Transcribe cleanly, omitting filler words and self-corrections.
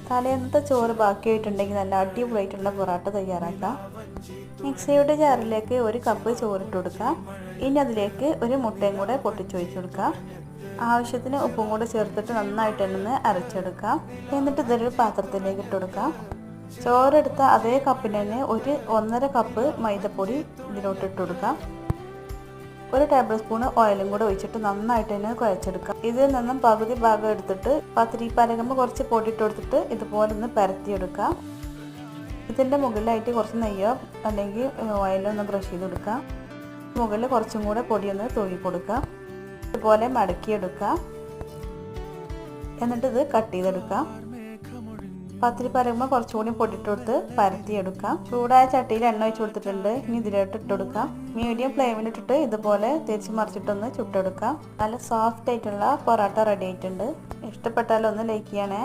തലേന്നത്തെ ചോറ് ബാക്കിയായിട്ടുണ്ടെങ്കിൽ നല്ല അടിപൊളിയായിട്ടുള്ള പൊറോട്ട തയ്യാറാക്കാം. മിക്സിയുടെ ജാറിലേക്ക് 1 കപ്പ് ചോറിട്ട് കൊടുക്കാം. ഇനി അതിലേക്ക് ഒരു മുട്ടയും കൂടെ പൊട്ടിച്ചൊഴിച്ച് കൊടുക്കാം. ആവശ്യത്തിന് ഉപ്പും കൂടെ ചേർത്തിട്ട് നന്നായിട്ട് തന്നെ അരച്ചെടുക്കാം. എന്നിട്ട് ഇതൊരു പാത്രത്തിലേക്ക് ഇട്ട് കൊടുക്കാം. ചോറെടുത്ത അതേ കപ്പിന് തന്നെ 1.5 കപ്പ് മൈദപ്പൊടി ഇതിലോട്ട് ഇട്ട് കൊടുക്കാം. 1 ടേബിൾ സ്പൂൺ ഓയിലും കൂടെ ഒഴിച്ചിട്ട് നന്നായിട്ട് തന്നെ കുഴച്ചെടുക്കാം. ഇതിൽ നിന്നും പകുതി ഭാഗം എടുത്തിട്ട് പത്തിരി പരകുമ്പോൾ കുറച്ച് പൊടി ഇട്ട് കൊടുത്തിട്ട് ഇതുപോലെ ഒന്ന് പരത്തിയെടുക്കാം. ഇതിൻ്റെ മുകളിലായിട്ട് കുറച്ച് നെയ്യോ അല്ലെങ്കിൽ ഓയിലോ ഒന്ന് ബ്രഷ് ചെയ്ത് കൊടുക്കാം. മുകളിൽ കുറച്ചും കൂടെ പൊടിയൊന്ന് തൂവി കൊടുക്കാം. ഇതുപോലെ മടക്കിയെടുക്കാം. എന്നിട്ട് ഇത് കട്ട് ചെയ്തെടുക്കാം. പത്തിരി പരകുമ്പോൾ കുറച്ചുകൂടി പൊടിയിട്ട് കൊടുത്ത് പരത്തിയെടുക്കാം. ചൂടായ ചട്ടിയിൽ എണ്ണ ഒഴിച്ച് കൊടുത്തിട്ടുണ്ട്. ഇനി ഇതിലോട്ട് ഇട്ട് കൊടുക്കാം. മീഡിയം ഫ്ലെയിമിലിട്ടിട്ട് ഇതുപോലെ തിരിച്ച് മറിച്ചിട്ടൊന്ന് ചുട്ടെടുക്കാം. നല്ല സോഫ്റ്റ് ആയിട്ടുള്ള പൊറോട്ട റെഡി ആയിട്ടുണ്ട്. ഇഷ്ടപ്പെട്ടാൽ ഒന്ന് ലൈക്ക് ചെയ്യണേ.